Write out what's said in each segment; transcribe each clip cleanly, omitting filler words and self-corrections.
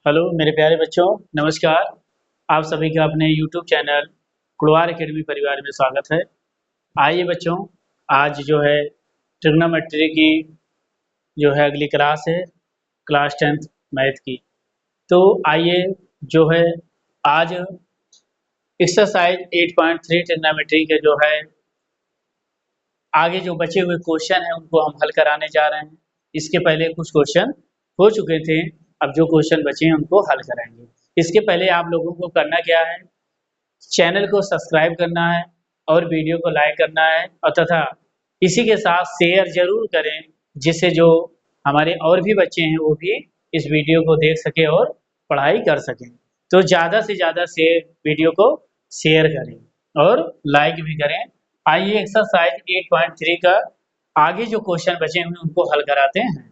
Hello मेरे प्यारे बच्चों, नमस्कार। आप सभी का अपने YouTube चैनल कुड़वार एकेडमी परिवार में स्वागत है। आइए बच्चों, आज जो है ट्रिग्नोमेट्री की जो है अगली क्लास है, क्लास 10th मैथ की। तो आइए जो है आज एक्सरसाइज 8.3 ट्रिग्नोमेट्री के जो है आगे जो बचे हुए क्वेश्चन हैं उनको हम हल कराने जा रहे हैं। इसके पहले कुछ क्वेश्चन हो चुके थे, अब जो क्वेश्चन बचे हैं उनको हल कराएंगे। इसके पहले आप लोगों को करना क्या है, चैनल को सब्सक्राइब करना है और वीडियो को लाइक करना है और तथा इसी के साथ शेयर जरूर करें, जिससे जो हमारे और भी बच्चे हैं वो भी इस वीडियो को देख सके और पढ़ाई कर सकें। तो ज़्यादा से ज़्यादा वीडियो को शेयर करें और लाइक भी करें। आइए एक्सरसाइज 8.3 का आगे जो क्वेश्चन बचे हुए उनको हल कराते हैं।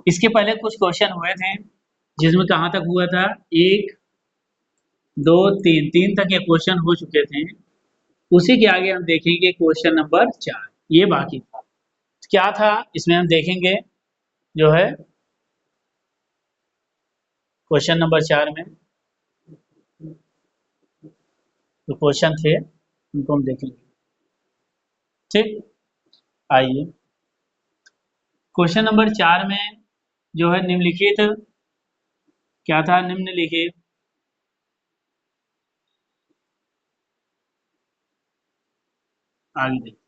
इसके पहले कुछ क्वेश्चन हुए थे जिसमें कहाँ तक हुआ था, 1 2 3 3 तक ये क्वेश्चन हो चुके थे। उसी के आगे हम देखेंगे क्वेश्चन नंबर 4, ये बाकी था। क्या था इसमें हम देखेंगे जो है क्वेश्चन नंबर 4 में जो क्वेश्चन थे उनको हम देखेंगे। ठीक, आइए क्वेश्चन नंबर 4 में जो है निम्नलिखित क्या था, निम्नलिखित आगे देखिए,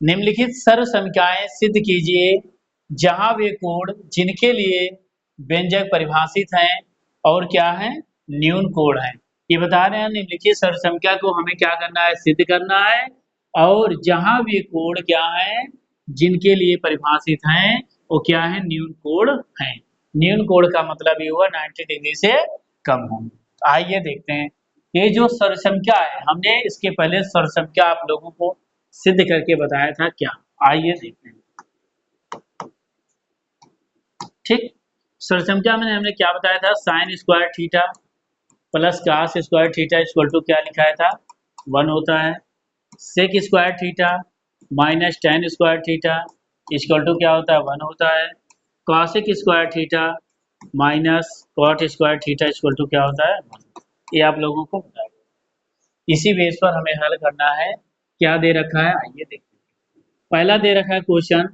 निम्नलिखित सर्व समीकरणें सिद्ध कीजिए जहां वे कोड जिनके लिए व्यंजक परिभाषित हैं और क्या है, न्यून कोड है। ये बता रहे हैं निम्नलिखित सर्व समीकरण को हमें क्या करना है, सिद्ध करना है, और जहां वे कोड क्या है जिनके लिए परिभाषित हैं वो क्या है, न्यून कोड है। न्यून कोड का मतलब ये हुआ 90 डिग्री से कम हो। आइए देखते हैं ये जो सर्व समीकरण है, हमने इसके पहले सर्व समीकरण आप लोगों को सिद्ध करके बताया था क्या, आइए देखते हैं। ठीक, सर्व समीकरण में हमने क्या बताया था, sine square theta plus cos square theta equal to क्या लिखाया था, 1 होता है। Sec square theta minus tan square theta equal to क्या होता है, 1 होता है। Cosec square theta minus cot square theta equal to क्या होता है, 1। ये आप लोगों को बताया। इसी बेस पर हमें हल करना है। क्या दे रखा है, आइए देखते हैं। पहला दे रखा है question,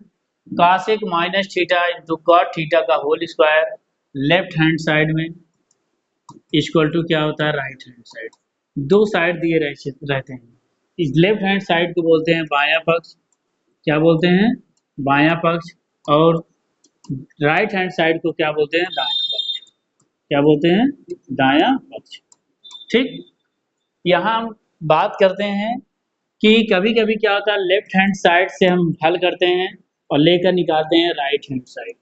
cosec minus theta into cot theta का whole square left hand side में इक्वल टू क्या होता है, राइट हैंड साइड। दो साइड दिए रहते हैं। इस लेफ्ट हैंड साइड को बोलते हैं बायां पक्ष, क्या बोलते हैं, बायां पक्ष, और राइट हैंड साइड को क्या बोलते हैं, दायां पक्ष, क्या बोलते हैं, दायां पक्ष। ठीक, यहाँ हम बात करते हैं कि कभी कभी क्या होता है, लेफ्ट हैंड साइड से हम हल करते हैं और लेकर निकालते हैं राइट हैंड साइड,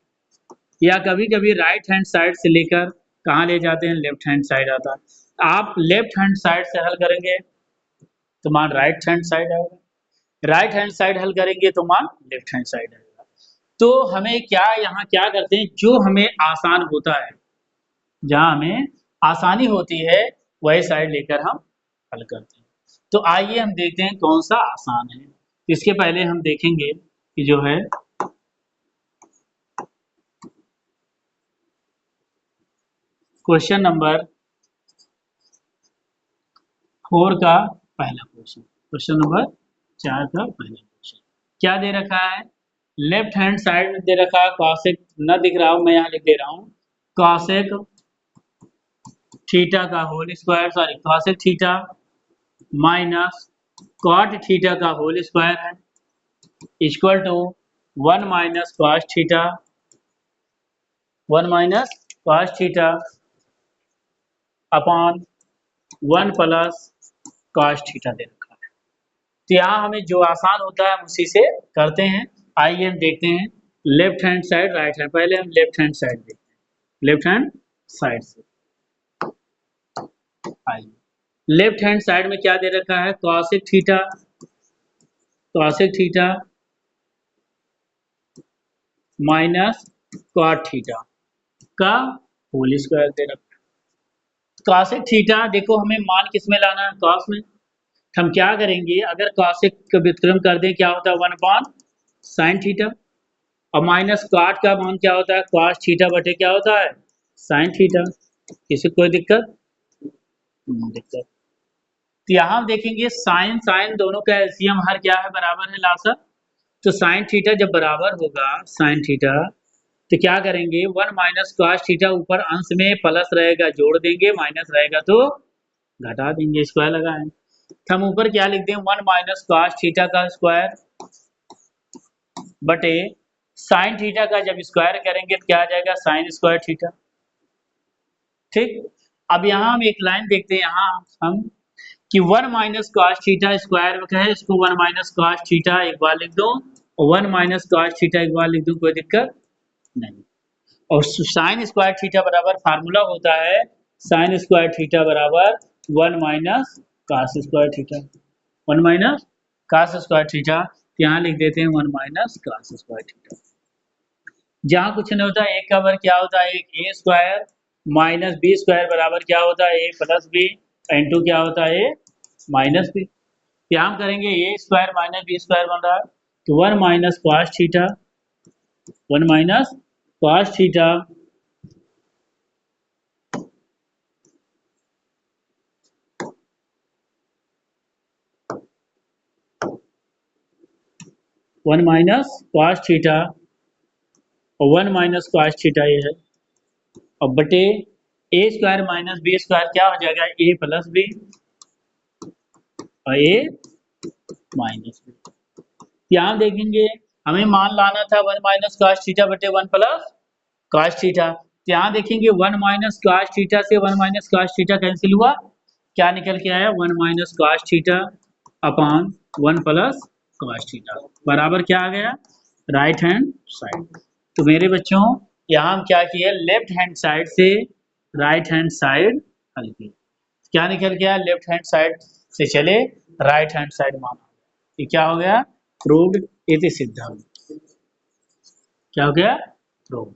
या कभी कभी राइट हैंड साइड से लेकर कहाँ ले जाते हैं, लेफ्ट हैंड साइड आता है। आप लेफ्ट हैंड साइड से हल करेंगे तो मान राइट हैंड साइड आएगा, राइट हैंड साइड हल करेंगे तो मान लेफ्ट हैंड साइड आएगा। तो हमें क्या यहाँ क्या करते हैं, जो हमें आसान होता है, जहाँ हमें आसानी होती है वही साइड लेकर हम हल करते हैं। तो आइए हम देखते हैं कौन सा आसान है। इसके पहले हम देखेंगे कि जो है क्वेश्चन नंबर 4 का पहला क्वेश्चन, क्वेश्चन नंबर 4 का पहला क्वेश्चन क्या दे रखा है, लेफ्ट हैंड साइड में दे रखा है कॉसेक, न दिख रहा हूं मैं यहाँ लिख दे रहा हूँ, कॉसेक थीटा का whole square, sorry cosec theta minus cot theta का होल स्क्वायर है equal to 1 minus cos theta, 1 minus cos theta upon 1 plus cos theta दे रखा है। तो यहाँ हमें जो आसान होता है हम उसी से करते हैं। आइए हम देखते हैं left hand side right hand, पहले हम लेफ्ट हैंड साइड देखते हैं, लेफ्ट हैंड साइड से। आइए लेफ्ट हैंड साइड में क्या दे रखा है, cosec theta, cosec theta minus cot theta का होल स्क्वायर दे रखा है। कॉसेक थीटा देखो हमें मान किस में लाना है, कॉस में। हम क्या करेंगे, अगर कॉसेक का व्युत्क्रम कर दें क्या होता है, 1 अपॉन साइन थीटा, और माइनस कॉट का मान क्या होता है, कॉस थीटा बटे क्या होता है, साइन थीटा। किसी कोई दिक्कत? दिक्कत। तो यहाँ हम देखेंगे साइन साइन दोनों का एलसीएम हर क्या है, बराबर है लासा। तो साइन थीटा जब बराबर होगा साइन थीटा, तो क्या करेंगे, 1 माइनस कॉस थीटा, ऊपर अंश में प्लस रहेगा जोड़ देंगे, माइनस रहेगा तो घटा देंगे, स्क्वायर लगाएं। तो हम ऊपर क्या लिख दें, 1 माइनस कॉस थीटा का स्क्वायर बटे साइन थीटा का जब स्क्वायर करेंगे तो क्या आ जाएगा, साइन स्क्वायर थीटा। ठीक। अब यहाँ हम एक लाइन देखते हैं, यहाँ हम कि 1 माइनस कॉस थीटा स्क्वायर में कहे इसको 1 माइनस कॉस थीटा एक बार लिख दो, और 1 माइनस कॉस थीटा एक बार लिख दो, कोई दिक्कत नहीं। और साइन स्क्वायर थीटा बराबर फार्मूला होता है साइन स्क्वायर थीटा बराबर 1 minus cos square theta, 1 minus cos square theta. यहाँ लिख देते हैं 1 माइनस कॉस स्क्वायर थीटा। जहाँ कुछ नहीं होता, एक का वर्ग क्या होता है, एक ए स्क्वायर माइनस बी स्क्वायर बराबर क्या होता है, ए प्लस बी इंटू क्या होता है, ए माइनस बी। यहाँ हम करेंगे ए स्क्वायर माइनस बी स्क्वायर बन रहा है, तो 1 minus cos theta, 1 minus cos theta 1 minus cos theta और 1 माइनस कॉस थीटा ये है, और बटे ए स्क्वायर माइनस बी स्क्वायर क्या हो जाएगा, ए प्लस बी और ए माइनस बी। यहाँ देखेंगे हमें मान लाना था 1 माइनस कॉस थीटा बटे 1 प्लस कॉस थीटा। यहाँ देखेंगे 1 माइनस कॉस थीटा से 1 माइनस कॉस थीटा कैंसिल हुआ, क्या निकल के आया, 1 minus cos theta upon 1 plus cos theta बराबर क्या आ गया, राइट हैंड साइड। तो मेरे बच्चों यहाँ हम क्या किए, लेफ्ट हैंड साइड से राइट हैंड साइड हल किए। क्या निकल गया, लेफ्ट हैंड साइड से चले राइट हैंड साइड माना, ये क्या हो गया, प्रूव्ड इति सिद्धम। क्या हो गया, प्रूव्ड।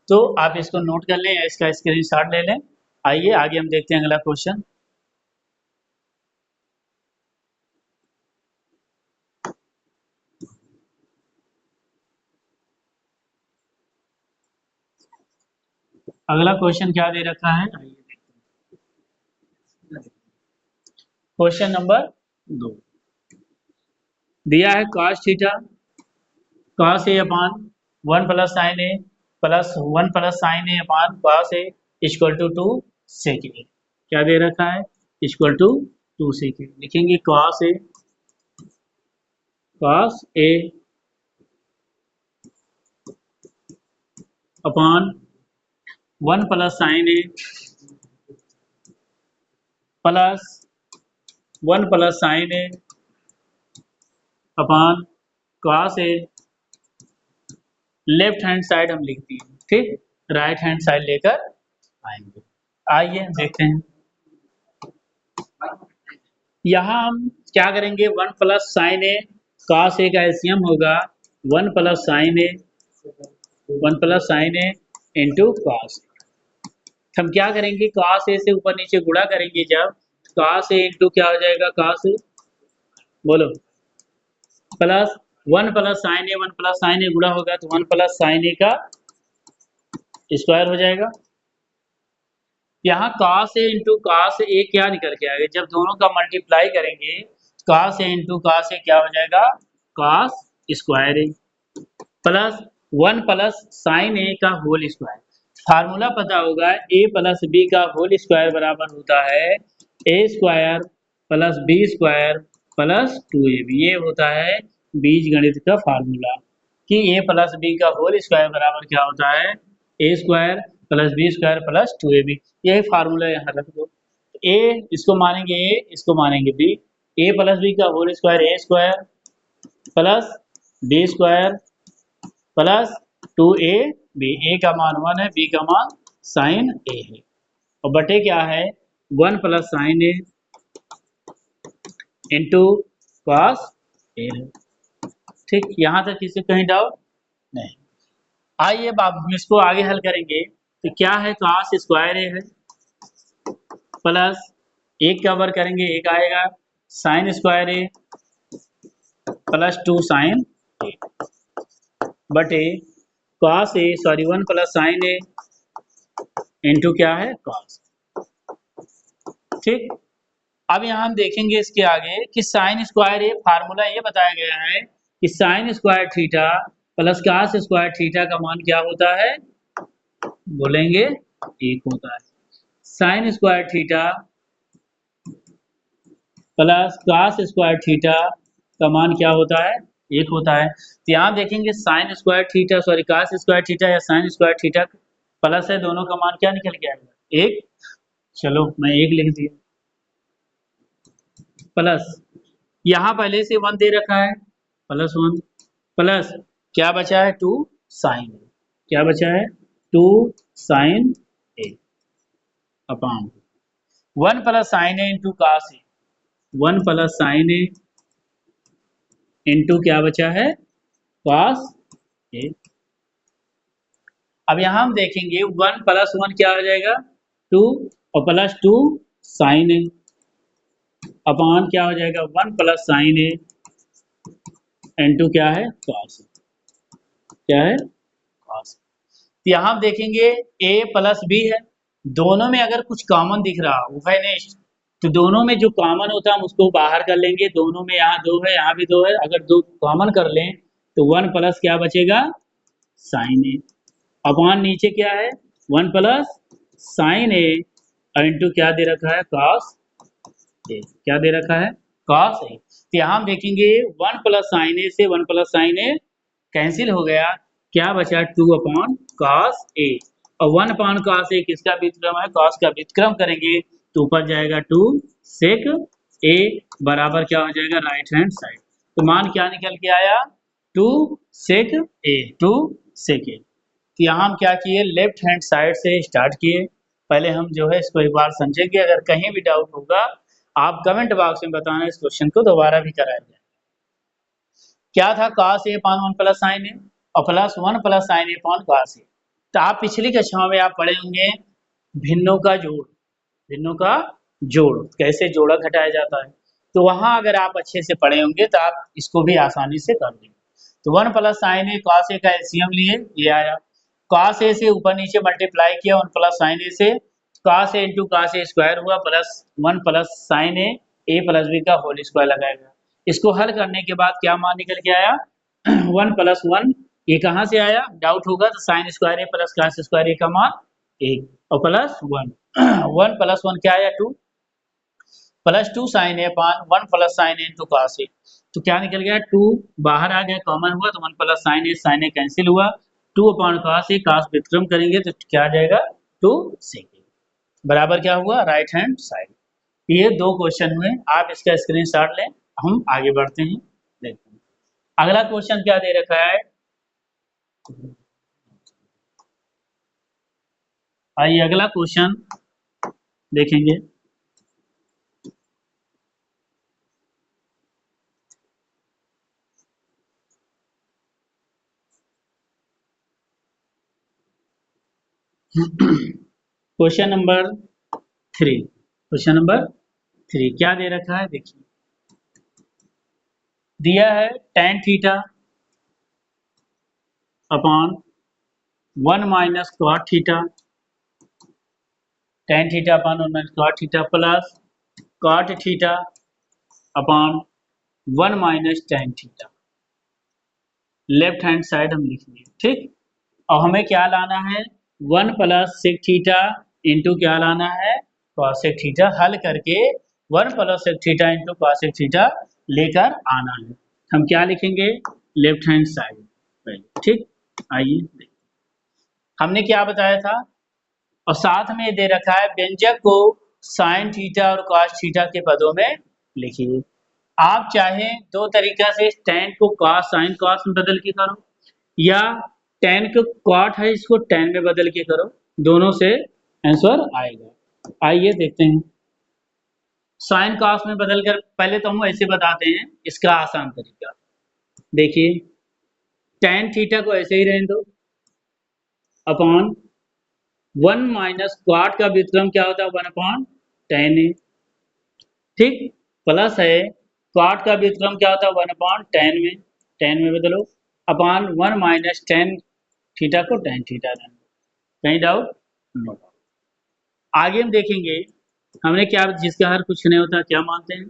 तो आप इसको नोट कर लें या इसका स्क्रीनशॉट ले लें। आइए आगे हम देखते हैं अगला क्वेश्चन। अगला क्वेश्चन क्या दे रखा है, आइए देखते हैं। क्वेश्चन नंबर 2 दिया है cos theta cos A upon 1 plus sine A plus 1 plus sine A upon cos A equal to 2 sec A. क्या दे रखा है, इक्वल टू 2 सेक ए। लिखेंगे cos A upon 1 plus sine A plus 1 plus sine A upon cos A, left hand side हम लिखते हैं, ठीक, right hand side लेकर आएंगे। आइए देखते हैं। यहाँ हम क्या करेंगे, 1 प्लस साइन ए cos ए का एलसीएम होगा 1 प्लस साइन ए 1 प्लस साइन ए इंटू cos। हम क्या करेंगे, cos ए से ऊपर नीचे गुणा करेंगे, जब cos ए इंटू क्या हो जाएगा, cos ए, बोलो, प्लस 1 प्लस साइन ए 1 प्लस साइन ए गुणा होगा तो 1 प्लस साइन ए का स्क्वायर हो जाएगा। यहाँ cos A into cos A क्या निकल के आएगा, जब दोनों का मल्टीप्लाई करेंगे cos A into cos A क्या हो जाएगा, cos square A plus 1 plus sine A का होल स्क्वायर। फार्मूला पता होगा, ए प्लस बी का होल स्क्वायर बराबर होता है A square plus B square plus 2ab। ये होता है बीज गणित का फार्मूला कि ए प्लस बी का होल स्क्वायर बराबर क्या होता है, A square plus B square plus 2ab। यही फार्मूला यहाँ रख दो। ए इसको मानेंगे ए, इसको मानेंगे बी। ए प्लस बी का whole square A square plus B square plus 2a B. A का मान 1 है, बी का मान साइन ए है, और बटे क्या है 1 plus sine A into cos A है। ठीक, यहाँ तक किसी कहीं डाउट नहीं। आइए अब हम इसको आगे हल करेंगे। तो क्या है, cos स्क्वायर ए है प्लस एक का वर्ग करेंगे, एक आएगा sine square A plus 2 sign ए बटे cos ए, सॉरी 1 प्लस साइन ए इंटू क्या है कॉस। ठीक, अब यहाँ हम देखेंगे इसके आगे कि साइन स्क्वायर, ये फार्मूला ये बताया गया है कि sign square theta plus cos square theta का मान क्या होता है, बोलेंगे 1 होता है। Sign square theta plus cos square theta का मान क्या होता है, 1 होता है। तो यहाँ देखेंगे sign square theta sorry cos square theta या साइन स्क्वायर थीटा प्लस है, दोनों का मान क्या निकल के आएगा 1। चलो मैं 1 लिख दिया, प्लस यहाँ पहले से 1 दे रखा है +1 प्लस क्या बचा है 2 साइन, क्या बचा है 2 sign A upon 1 plus sine A into cos A, 1 plus sine A into क्या बचा है कॉस ए। अब यहाँ हम देखेंगे 1 प्लस 1 क्या हो जाएगा 2 और प्लस 2 साइन ए अपॉन क्या हो जाएगा 1 प्लस साइन ए इंटू क्या है कॉस, क्या है कॉस। तो यहाँ हम देखेंगे a प्लस बी है, दोनों में अगर कुछ कॉमन दिख रहा उभयनिष्ठ, तो दोनों में जो कॉमन होता है हम उसको बाहर कर लेंगे। दोनों में यहाँ 2 है यहाँ भी 2 है, अगर 2 कॉमन कर लें तो 1 प्लस क्या बचेगा साइन ए अपॉन नीचे क्या है 1 प्लस साइन ए इंटू क्या दे रखा है कॉस ए, क्या दे रखा है कॉस ए। तो यहाँ हम देखेंगे 1 प्लस साइन ए से 1 प्लस साइन ए कैंसिल हो गया, क्या बचा 2 अपॉन कॉस ए, और 1 अपॉन कॉस ए किसका व्युत्क्रम है कॉस का, व्युत्क्रम करेंगे तो ऊपर जाएगा 2 सेक ए बराबर क्या हो जाएगा राइट हैंड साइड। तो मान क्या निकल के आया 2 सेक ए, 2 सेक ए। तो यहाँ हम क्या किए लेफ्ट हैंड साइड से स्टार्ट किए, पहले हम जो है इसको एक बार समझेंगे, अगर कहीं भी डाउट होगा आप कमेंट बॉक्स में बताना, इस क्वेश्चन को दोबारा भी कराया जाए। क्या था cos a upon 1 plus sine A और plus 1 plus sine A upon cos a। तो आप पिछली कक्षाओं में आप पढ़े होंगे भिन्नों का जोड़, भिन्नों का जोड़ कैसे जोड़ा घटाया जाता है, तो वहां अगर आप अच्छे से पढ़े होंगे तो आप इसको भी आसानी से कर देंगे। तो 1 plus sine A cos a का एलसीएम लिए, ये आया cos a से ऊपर नीचे मल्टीप्लाई किया 1 प्लस साइन ए से, cos a into cos a square हुआ plus 1 plus sine A plus B का होल स्क्वायर लगाएगा। इसको हल करने के बाद क्या मान निकल के आया 1 प्लस 1, ये कहाँ से आया डाउट होगा तो sine square A plus cos square ए का मान 1 और प्लस 1 1 प्लस 1 क्या आया 2 plus 2 sign A upon 1 plus sine A into cos A. तो क्या निकल गया 2 बाहर आ गया कॉमन हुआ तो 1 प्लस साइन ए कैंसिल हुआ, 2 अपॉन कॉस ए कॉस व्युत्क्रम करेंगे तो क्या आ जाएगा 2 सेक बराबर क्या हुआ राइट हैंड साइड। ये 2 क्वेश्चन हुए, आप इसका स्क्रीनशॉट लें, हम आगे बढ़ते हैं देखते हैं। अगला क्वेश्चन क्या दे रखा है, आइए अगला क्वेश्चन देखेंगे। क्वेश्चन नंबर 3, क्वेश्चन नंबर 3 क्या दे रखा है देखिए, दिया है tan theta upon 1 minus cot theta, tan theta upon 1 minus cot theta plus cot theta upon 1 minus tan theta, left hand side हम लिखेंगे ठीक। और हमें क्या लाना है 1 प्लस सेक थीटा इंटू क्या लाना है कॉसेक थीटा, हल करके 1 plus sec theta into cosec theta लेकर आना है। हम क्या लिखेंगे लेफ्ट हैंड साइड पहले ठीक। आइए हमने क्या बताया था, और साथ में दे रखा है व्यंजक को साइन थीटा और कॉस थीटा के पदों में लिखिए। आप चाहे 2 तरीका से tan को कॉस साइन कॉस में बदल के करो, या tan को कॉट है इसको tan में बदल के करो, दोनों से आंसर आएगा। आइए देखते हैं साइन कॉस में बदलकर, पहले तो हम ऐसे बताते हैं इसका आसान तरीका। देखिए tan थीटा को ऐसे ही रहने दो अपॉन 1 माइनस क्वाट का व्युत्क्रम क्या होता है 1 अपॉन tan ए ठीक, प्लस है क्वाट का व्युत्क्रम क्या होता है 1 अपॉन tan में बदलो अपॉन 1 माइनस tan थीटा को tan थीटा रहने दो, कहीं डाउट नो डाउट। आगे हम देखेंगे हमने क्या, जिसका हर कुछ नहीं होता क्या मानते हैं।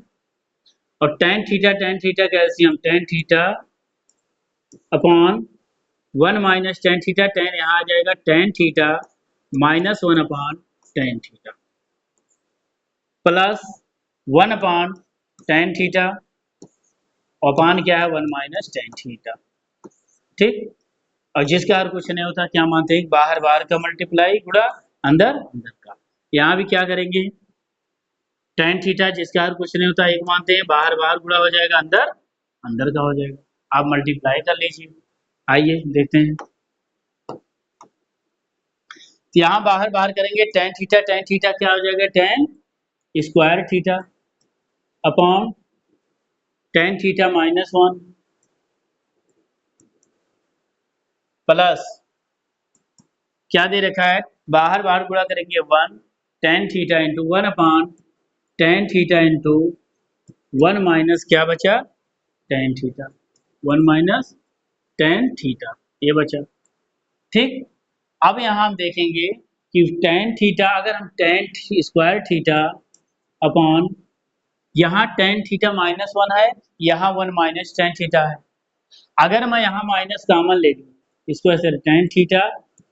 और tan थीटा का LCM tan theta upon 1 minus tan theta, tan यहाँ आ जाएगा tan theta minus 1 upon tan theta plus 1 upon tan theta upon क्या है 1 माइनस tan थीटा। ठीक, और जिसका हर कुछ नहीं होता क्या मानते हैं, बाहर बाहर का मल्टीप्लाई गुणा अंदर अंदर का। यहाँ भी क्या करेंगे, tan थीटा जिसका हर कुछ नहीं होता एक मानते हैं, बाहर बाहर गुणा हो जाएगा अंदर अंदर का हो जाएगा। आप मल्टीप्लाई कर लीजिए, आइए देखते हैं। तो यहाँ बाहर बाहर करेंगे tan थीटा क्या हो जाएगा, tan square theta upon tan theta minus 1 plus क्या दे रखा है, बाहर बाहर गुणा करेंगे 1 tan theta into 1 upon tan theta into 1 minus क्या बचा tan theta, 1 minus tan theta ये बचा। ठीक, अब यहाँ हम देखेंगे कि tan थीटा, अगर हम tan स्क्वायर थीटा अपॉन यहाँ tan थीटा माइनस 1 है, यहाँ 1 माइनस tan थीटा है। अगर मैं यहाँ माइनस कॉमन ले लूँ, इसको ऐसे tan थीटा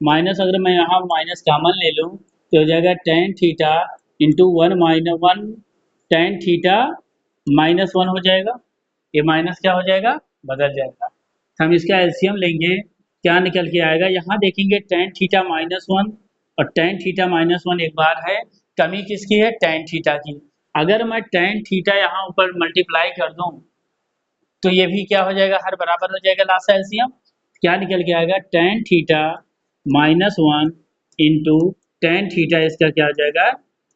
माइनस, अगर मैं यहाँ माइनस कॉमन ले लूँ तो हो जाएगा tan theta into 1 minus 1 tan theta minus 1 हो जाएगा। ये माइनस क्या हो जाएगा, बदल जाएगा। हम इसका एलसीएम लेंगे, क्या निकल के आएगा, यहाँ देखेंगे tan थीटा माइनस 1 और tan थीटा माइनस 1 एक बार है, कमी किसकी है, tan थीटा की। अगर मैं tan थीटा यहाँ ऊपर मल्टीप्लाई कर दूँ तो ये भी क्या हो जाएगा, हर बराबर हो जाएगा लास्ट एलसीएम। क्या निकल के आएगा, tan theta minus 1 into tan theta, इसका क्या हो जाएगा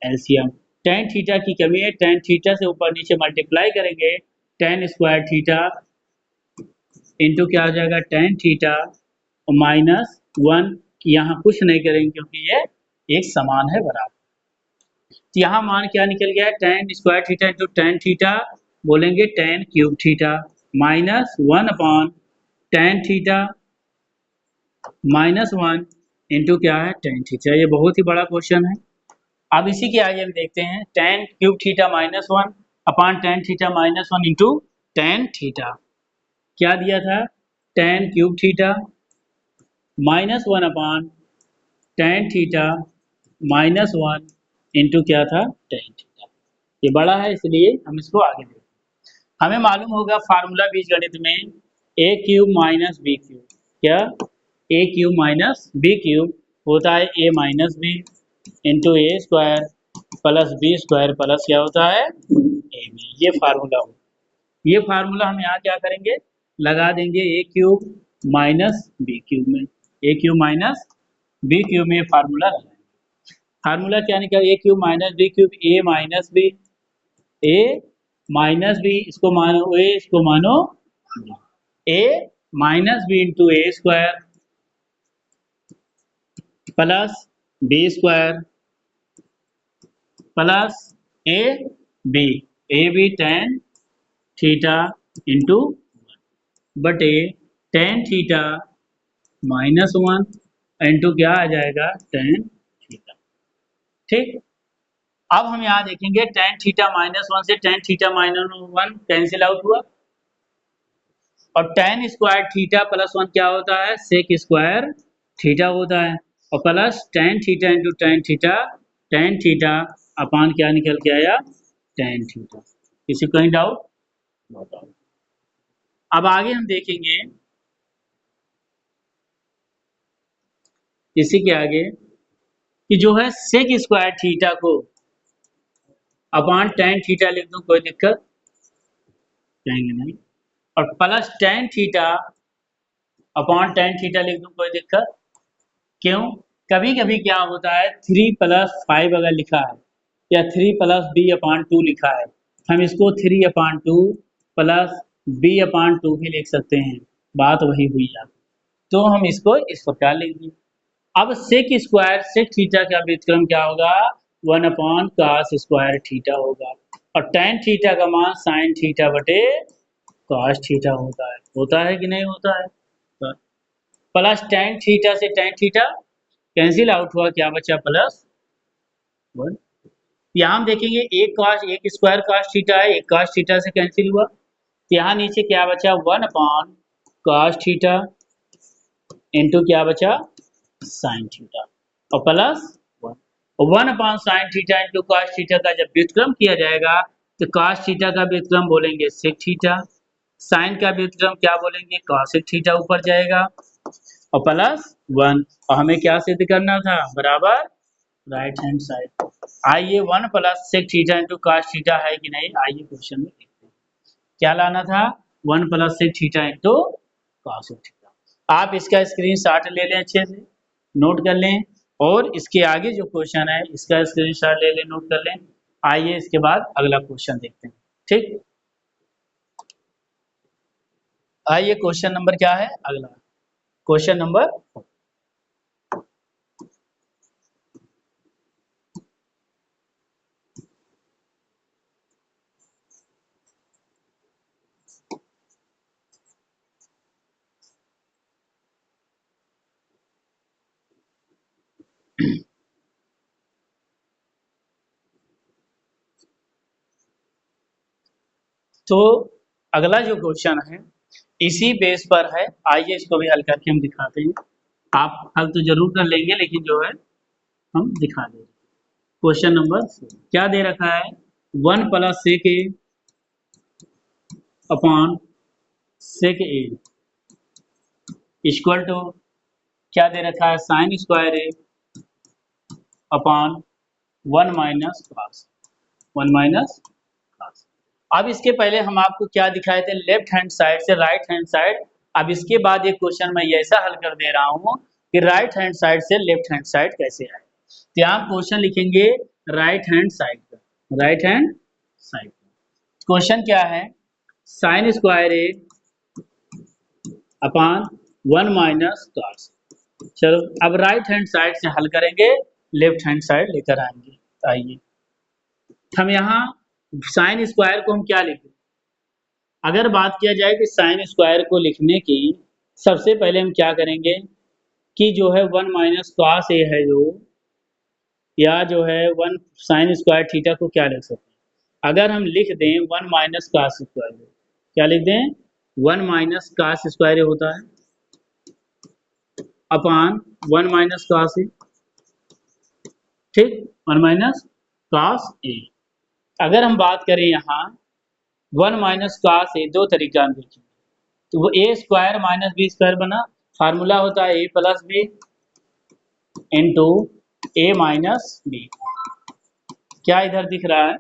एलसीएम। tan थीटा की कमी है, tan थीटा से ऊपर नीचे मल्टीप्लाई करेंगे tan स्क्वायर थीटा इंटू क्या हो जाएगा tan थीटा माइनस 1, यहाँ कुछ नहीं करेंगे क्योंकि ये एक समान है बराबर। तो यहाँ मान क्या निकल गया है, tan square theta into tan theta बोलेंगे tan cube theta minus 1 upon tan theta minus 1 into क्या है tan थीटा। ये बहुत ही बड़ा क्वेश्चन है। अब इसी के आगे हम देखते हैं tan cube theta minus 1 upon tan theta minus 1 into tan theta. क्या दिया था, tan cube theta minus 1 upon tan theta minus 1 into क्या था tan थीटा। ये बड़ा है इसलिए हम इसको आगे देखते हैं। हमें मालूम होगा फार्मूला बीजगणित में a cube minus B cube, क्या a cube minus B cube होता है a minus B into A square plus B square plus क्या होता है ए बी। ये फार्मूला हो, ये फार्मूला हम यहाँ क्या करेंगे, लगा देंगे a cube minus B cube में, a cube minus B cube में फार्मूला लगाएंगे। फार्मूला क्या निकला, a cube minus B cube, a minus B, a minus B इसको मानो a, इसको मानो a minus B into A square plus B square plus A B tan theta into बटे tan theta minus 1 into क्या आ जाएगा tan theta. ठीक, अब हम यहाँ देखेंगे tan थीटा माइनस 1 से tan theta minus 1 cancel out हुआ और tan स्क्वायर थीटा प्लस 1 क्या होता है, सेक स्क्वायर थीटा होता है और plus tan theta into tan theta upon क्या निकल के आया tan थीटा। किसी कहीं डाउट, बताओ। अब आगे हम देखेंगे इसी के आगे कि जो है सेक स्क्वायर थीटा को अपान tan थीटा लिख दूं, कोई दिक्कत कहेंगे नहीं, और plus tan theta upon tan theta लिख दूं, कोई दिक्कत क्यों। कभी कभी क्या होता है 3 प्लस 5 अगर लिखा है या 3 प्लस बी अपान 2 लिखा है, हम इसको 3 अपान 2 प्लस बी अपान 2 भी लिख सकते हैं, बात वही हुई आप, तो हम इसको इस प्रकार लिख दें। अब सेक स्क्वायर सेक थीटा का व्युत्क्रम क्या होगा, 1 अपॉन कास स्क्वायर थीटा होगा और tan थीटा का मान साइन थीटा बटे कॉस थीटा होता है कि नहीं होता है। तो प्लस tan थीटा से tan थीटा कैंसिल आउट हुआ, क्या बचा प्लस 1। यहाँ हम देखेंगे एक स्क्वायर cos थीटा है, एक cos थीटा से कैंसिल हुआ, तो यहाँ नीचे क्या बचा 1 अपॉन cos थीटा इंटू क्या बचा sin थीटा और plus 1। 1 upon sin theta into cos theta का जब व्युत्क्रम किया जाएगा तो cos थीटा का व्युत्क्रम बोलेंगे sec थीटा, sin का व्युत्क्रम क्या बोलेंगे cos थीटा ऊपर जाएगा और प्लस 1। और हमें क्या सिद्ध करना था बराबर राइट हैंड साइड। आइए 1 plus sec theta into cos theta है कि नहीं, आइए क्वेश्चन में देखते हैं क्या लाना था 1 plus sec theta into cos theta. आप इसका स्क्रीनशॉट ले लें, अच्छे से नोट कर लें और इसके आगे जो क्वेश्चन है इसका स्क्रीनशॉट ले लें, नोट कर लें। आइए इसके बाद अगला क्वेश्चन देखते हैं। ठीक, आइए क्वेश्चन नंबर क्या है अगला, क्वेश्चन नंबर 4। तो अगला जो क्वेश्चन है इसी बेस पर है, आइए इसको भी हल करके हम दिखाते हैं। आप हल तो जरूर कर लेंगे लेकिन जो है हम दिखा देंगे। क्वेश्चन नंबर 4 क्या दे रखा है 1 plus sec a upon sec a equal to क्या दे रखा है sin square a upon 1 minus cos 1 minus cos। अब इसके पहले हम आपको क्या दिखाए थे लेफ्ट हैंड साइड से राइट हैंड साइड। अब इसके बाद एक क्वेश्चन मैं ऐसा हल कर दे रहा हूं कि राइट हैंड साइड से लेफ्ट हैंड साइड कैसे आए। तो यहाँ क्वेश्चन लिखेंगे राइट हैंड साइड का, राइट हैंड साइड क्वेश्चन क्या है साइन स्क्वायर ए अपॉन 1 माइनस cos। चलो अब राइट हैंड साइड से हल करेंगे, लेफ्ट हैंड साइड लेकर आएंगे। आइए हम यहाँ साइन स्क्वायर को हम क्या लिखें, अगर बात किया जाए कि साइन स्क्वायर को लिखने की सबसे पहले हम क्या करेंगे कि जो है 1 माइनस cos ए है जो, या जो है 1 साइन स्क्वायर थीटा को क्या लिख सकते हैं, अगर हम लिख दें 1 माइनस cos स्क्वायर, क्या लिख दें 1 माइनस cos स्क्वायर होता है अपॉन 1 माइनस cos ए, ठीक 1 माइनस cos ए। अगर हम बात करें यहाँ 1 माइनस cos ए दो तरीका हम देखेंगे, तो वो ए स्क्वायर माइनस बी स्क्वायर बना, फार्मूला होता है ए प्लस बी इंटू ए माइनस बी, क्या इधर दिख रहा है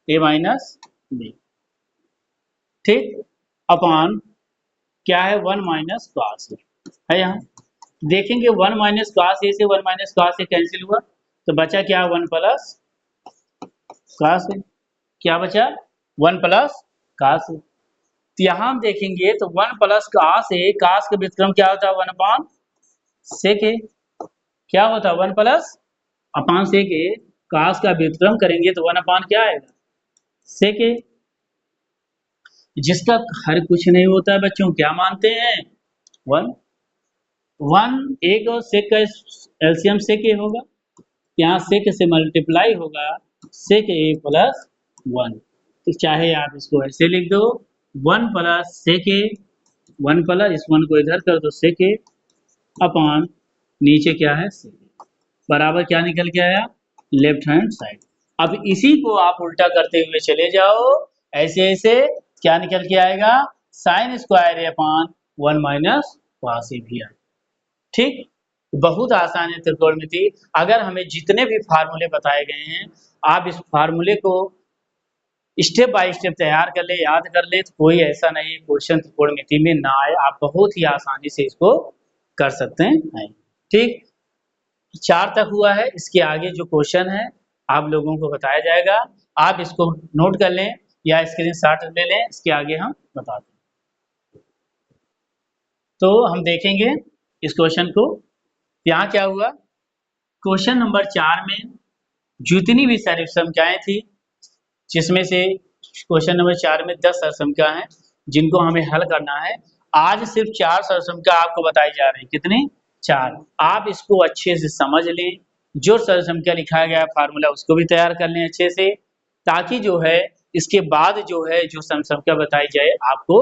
ए माइनस बी, ठीक अपॉन क्या है 1 माइनस cos है। यहाँ देखेंगे 1 माइनस cos ए से 1 माइनस cos ए कैंसिल हुआ तो बचा क्या 1 प्लस cos ए, क्या बचा 1 प्लस cos ए। तो यहाँ हम देखेंगे तो 1 प्लस cos ए, cos का व्युत्क्रम क्या होता है 1 अपॉन sec ए, क्या होता है 1 प्लस अपॉन sec ए, cos का व्युत्क्रम करेंगे तो 1 अपॉन क्या आएगा sec ए, जिसका हर कुछ नहीं होता है बच्चों, क्या मानते हैं 1 एक और sec का एलसीएम sec ए होगा, यहाँ sec से मल्टीप्लाई होगा sec ए प्लस 1। तो चाहे आप इसको ऐसे लिख दो 1 प्लस sec ए, 1 प्लस इस 1 को इधर कर दो sec ए अपॉन नीचे क्या है sec ए, बराबर क्या निकल के आया लेफ्ट हैंड साइड। अब इसी को आप उल्टा करते हुए चले जाओ, ऐसे ऐसे क्या निकल के आएगा साइन स्क्वायर ए अपॉन 1 माइनस cos ए भी आएगा। ठीक, बहुत आसान है त्रिकोणमिति। अगर हमें जितने भी फार्मूले बताए गए हैं आप इस फार्मूले को स्टेप बाय स्टेप तैयार कर ले, याद कर ले, तो कोई ऐसा नहीं क्वेश्चन त्रिकोणमिति में ना आए, आप बहुत ही आसानी से इसको कर सकते हैं। ठीक, 4 तक हुआ है, इसके आगे जो क्वेश्चन है आप लोगों को बताया जाएगा, आप इसको नोट कर लें या स्क्रीनशॉट ले लें, इसके आगे हम बताते हैं। तो हम देखेंगे इस क्वेश्चन को। यहाँ क्या हुआ क्वेश्चन नंबर 4 में जितनी भी सरसंख्याएं थी, जिसमें से क्वेश्चन नंबर 4 में 10 सरसंख्या हैं जिनको हमें हल करना है। आज सिर्फ 4 सरसंख्या आपको बताई जा रही है, कितनी 4। आप इसको अच्छे से समझ लें, जो सरल क्या लिखा गया फार्मूला उसको भी तैयार कर लें अच्छे से, ताकि जो है इसके बाद जो है जो संख्या बताई जाए आपको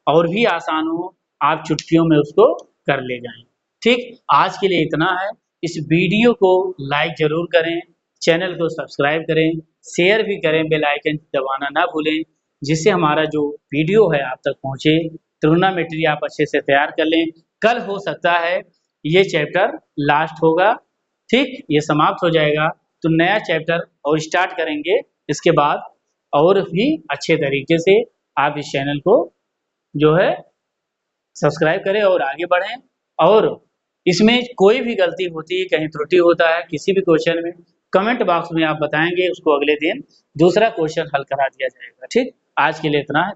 और भी आसान हो, आप चुटकियों में उसको कर ले जाएं। ठीक, आज के लिए इतना है। इस वीडियो को लाइक जरूर करें, चैनल को सब्सक्राइब करें, शेयर भी करें, बेल आइकन दबाना ना भूलें, जिससे हमारा जो वीडियो है आप तक पहुंचे। ट्रिग्नोमेट्री आप अच्छे से तैयार कर लें, कल हो सकता है ये चैप्टर लास्ट होगा, ठीक, ये समाप्त हो जाएगा तो नया चैप्टर और स्टार्ट करेंगे इसके बाद, और भी अच्छे तरीके से आप इस चैनल को जो है सब्सक्राइब करें और आगे बढ़ें। और इसमें कोई भी गलती होती है, कहीं त्रुटि होता है किसी भी क्वेश्चन में, कमेंट बॉक्स में आप बताएंगे, उसको अगले दिन दूसरा क्वेश्चन हल करा दिया जाएगा। ठीक, आज के लिए इतना है।